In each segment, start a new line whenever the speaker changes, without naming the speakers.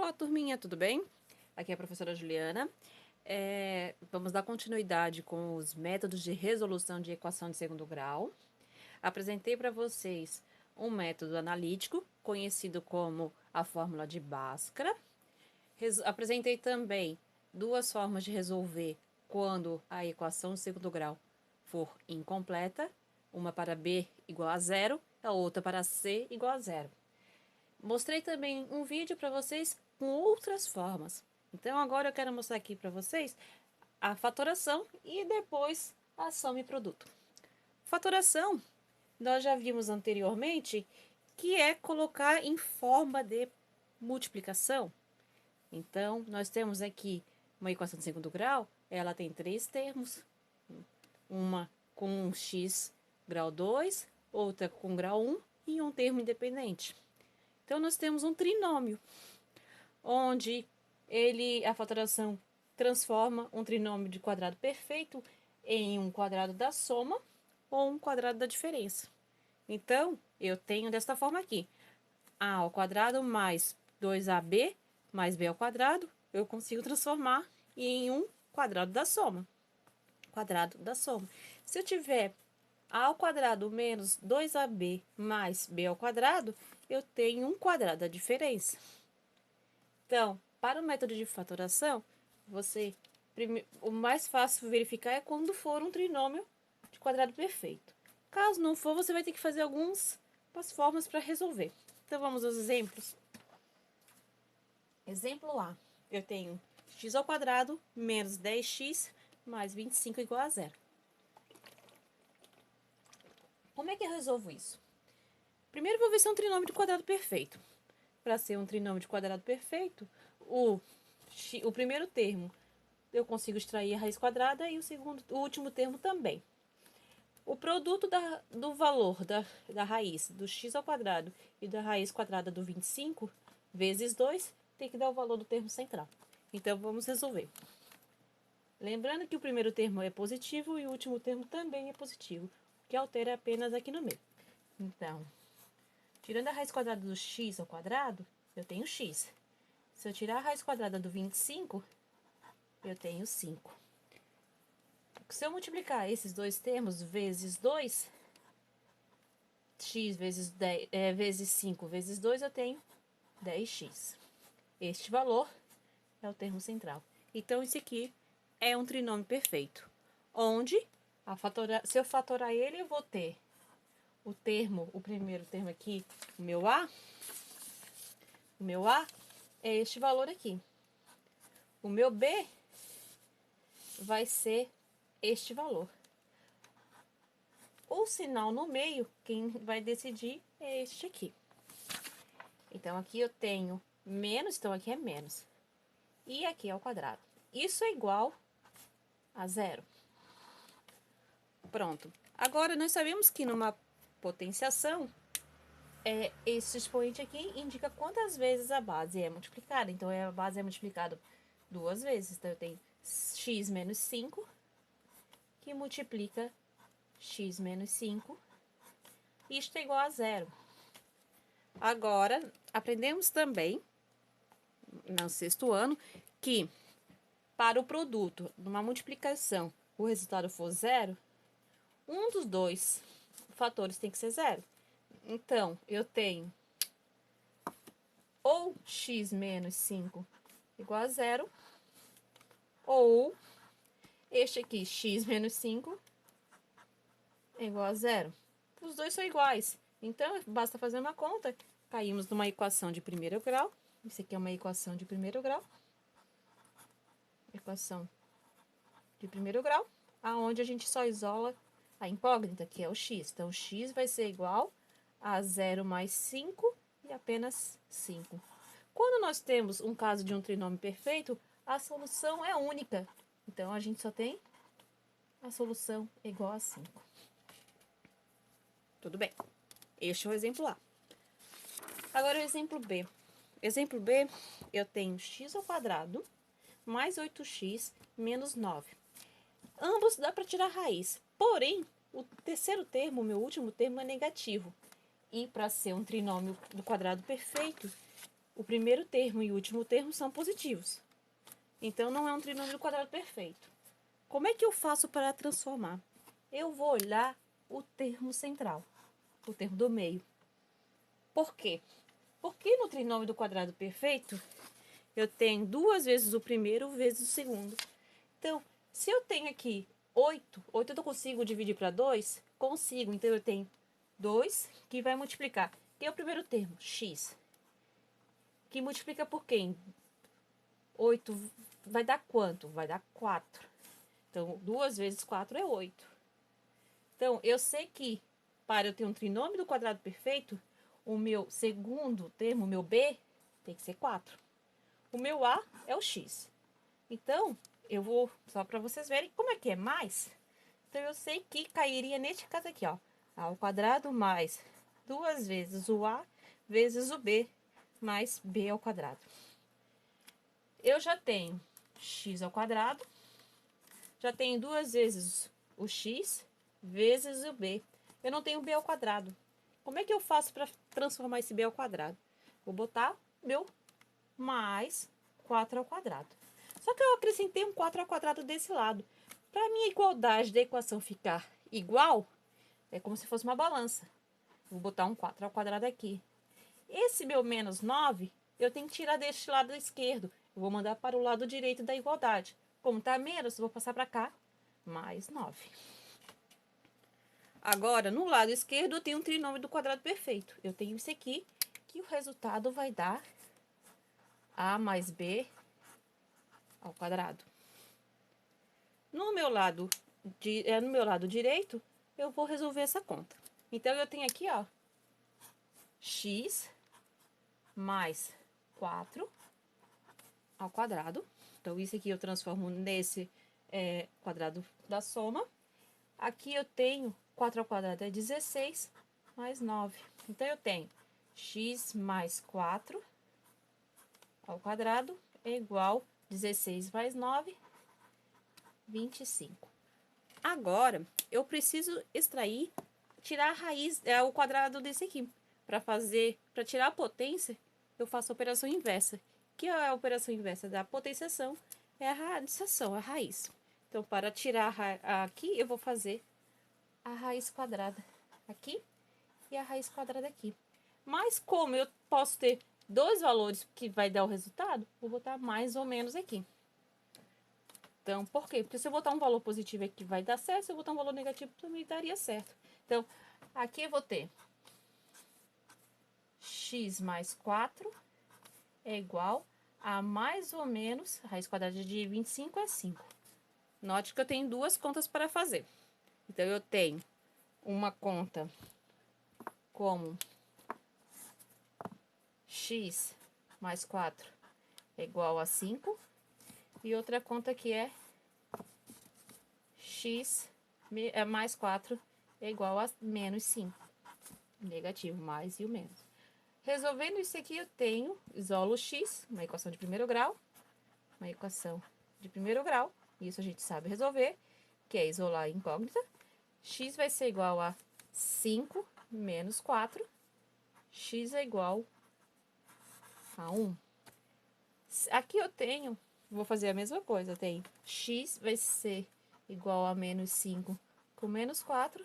Olá, turminha, tudo bem? Aqui é a professora Juliana. Vamos dar continuidade com os métodos de resolução de equação de segundo grau. Apresentei para vocês um método analítico, conhecido como a fórmula de Bhaskara. Apresentei também duas formas de resolver quando a equação de segundo grau for incompleta, uma para b igual a zero, a outra para c igual a zero. Mostrei também um vídeo para vocês com outras formas. Então, agora eu quero mostrar aqui para vocês a fatoração e depois a soma e produto. Fatoração, nós já vimos anteriormente, que é colocar em forma de multiplicação. Então, nós temos aqui uma equação de segundo grau, ela tem três termos. Uma com x grau 2, outra com grau 1 e um termo independente. Então, nós temos um trinômio, onde a fatoração transforma um trinômio de quadrado perfeito em um quadrado da soma ou um quadrado da diferença. Então, eu tenho desta forma aqui, a ao quadrado mais 2ab mais b ao quadrado, eu consigo transformar em um quadrado da soma. Quadrado da soma. Se eu tiver a ao quadrado menos 2ab mais b ao quadrado, eu tenho um quadrado da diferença. Então, para o método de fatoração, o mais fácil verificar é quando for um trinômio de quadrado perfeito. Caso não for, você vai ter que fazer algumas formas para resolver. Então, vamos aos exemplos. Exemplo A. Eu tenho x ao quadrado menos 10x mais 25 igual a zero. Como é que eu resolvo isso? Primeiro, vou ver se é um trinômio de quadrado perfeito. Para ser um trinômio de quadrado perfeito, o primeiro termo eu consigo extrair a raiz quadrada e o último termo também. O produto do valor da raiz do x ao quadrado e da raiz quadrada do 25 vezes 2 tem que dar o valor do termo central. Então, vamos resolver. Lembrando que o primeiro termo é positivo e o último termo também é positivo. O que altera é apenas aqui no meio. Então, tirando a raiz quadrada do x ao quadrado, eu tenho x. Se eu tirar a raiz quadrada do 25, eu tenho 5. Se eu multiplicar esses dois termos vezes 2, x vezes 5 vezes 2, eu tenho 10x. Este valor é o termo central. Então, isso aqui é um trinômio perfeito, onde, se eu fatorar ele, eu vou ter o primeiro termo aqui, o meu A é este valor aqui. O meu B vai ser este valor. O sinal no meio, quem vai decidir é este aqui. Então, aqui eu tenho menos, então aqui é menos. E aqui é o quadrado. Isso é igual a zero. Pronto. Agora, nós sabemos que numa potenciação, esse expoente aqui indica quantas vezes a base é multiplicada. Então, a base é multiplicada duas vezes. Então, eu tenho x menos 5, que multiplica x menos 5. Isto é igual a zero. Agora, aprendemos também, no sexto ano, que para o produto numa multiplicação o resultado for zero, um dos dois fatores tem que ser zero. Então, eu tenho ou x menos 5 igual a zero, ou este aqui, x menos 5, é igual a zero. Os dois são iguais. Então, basta fazer uma conta. Caímos numa equação de primeiro grau. Isso aqui é uma equação de primeiro grau. Equação de primeiro grau, aonde a gente só isola a incógnita, que é o x. Então, x vai ser igual a 0 mais 5 e apenas 5. Quando nós temos um caso de um trinômio perfeito, a solução é única. Então, a gente só tem a solução igual a 5. Tudo bem. Este é o exemplo A. Agora, o exemplo B. Exemplo B, eu tenho x ao quadrado mais 8x menos 9. Ambos dá para tirar raiz. Porém, o terceiro termo, o meu último termo, é negativo. E para ser um trinômio do quadrado perfeito, o primeiro termo e o último termo são positivos. Então, não é um trinômio quadrado perfeito. Como é que eu faço para transformar? Eu vou olhar o termo central, o termo do meio. Por quê? Porque no trinômio do quadrado perfeito, eu tenho 2 vezes o primeiro vezes o segundo. Então, se eu tenho aqui 8 eu não consigo dividir para 2? Consigo. Então, eu tenho 2 que vai multiplicar. Que é o primeiro termo, x. Que multiplica por quem? 8 vai dar quanto? Vai dar 4. Então, 2 vezes 4 é 8. Então, eu sei que para eu ter um trinômio do quadrado perfeito, o meu segundo termo, o meu b, tem que ser 4. O meu a é o x. Então, eu vou, só para vocês verem como é que é mais. Então, eu sei que cairia neste caso aqui, ó. A ao quadrado mais 2 vezes o a vezes o b mais b ao quadrado. Eu já tenho x ao quadrado, já tenho 2 vezes o x vezes o b. Eu não tenho b ao quadrado. Como é que eu faço para transformar esse b ao quadrado? Vou botar meu mais 4 ao quadrado. Só que eu acrescentei um 4 ao quadrado desse lado. Para a minha igualdade da equação ficar igual, é como se fosse uma balança. Vou botar um 4 ao quadrado aqui. Esse meu menos 9, eu tenho que tirar deste lado esquerdo. Eu vou mandar para o lado direito da igualdade. Como está menos, eu vou passar para cá, mais 9. Agora, no lado esquerdo, eu tenho um trinômio do quadrado perfeito. Eu tenho isso aqui, que o resultado vai dar a mais b ao quadrado. No meu lado direito, eu vou resolver essa conta. Então, eu tenho aqui, ó, x mais 4 ao quadrado. Então, isso aqui eu transformo nesse quadrado da soma. Aqui eu tenho 4 ao quadrado é 16 mais 9. Então, eu tenho x mais 4 ao quadrado é igual a 16 mais 9, 25. Agora, eu preciso extrair, tirar a raiz, o quadrado desse aqui. Para tirar a potência, eu faço a operação inversa. Que é a operação inversa da potenciação? É a radicação, a raiz. Então, para tirar aqui, eu vou fazer a raiz quadrada aqui e a raiz quadrada aqui. Mas como eu posso ter dois valores que vai dar o resultado, vou botar mais ou menos aqui. Então, por quê? Porque se eu botar um valor positivo aqui vai dar certo, se eu botar um valor negativo também daria certo. Então, aqui eu vou ter x mais 4 é igual a mais ou menos, a raiz quadrada de 25 é 5. Note que eu tenho duas contas para fazer. Então, eu tenho uma conta como x mais 4 é igual a 5. E outra conta que é x mais 4 é igual a menos 5. Negativo, mais e o menos. Resolvendo isso aqui, eu tenho, isolo x, uma equação de primeiro grau. Uma equação de primeiro grau. Isso a gente sabe resolver, que é isolar a incógnita. X vai ser igual a 5 menos 4. X é igual a 1. Aqui eu tenho, vou fazer a mesma coisa. Eu tenho x vai ser igual a menos 5 com menos 4.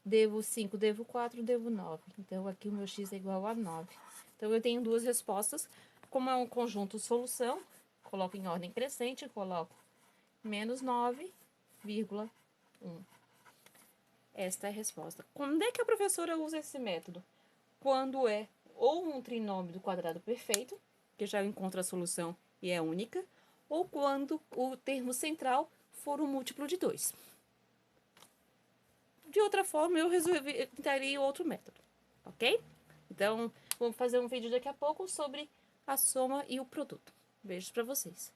Devo 5, devo 4, devo 9. Então, aqui o meu x é igual a 9. Então, eu tenho duas respostas. Como é um conjunto solução, coloco em ordem crescente, coloco menos 9,1. Esta é a resposta. Quando é que a professora usa esse método? Quando é ou um trinômio do quadrado perfeito, que já encontra a solução e é única, ou quando o termo central for um múltiplo de 2. De outra forma, eu tentaria outro método, ok? Então, vamos fazer um vídeo daqui a pouco sobre a soma e o produto. Beijos para vocês.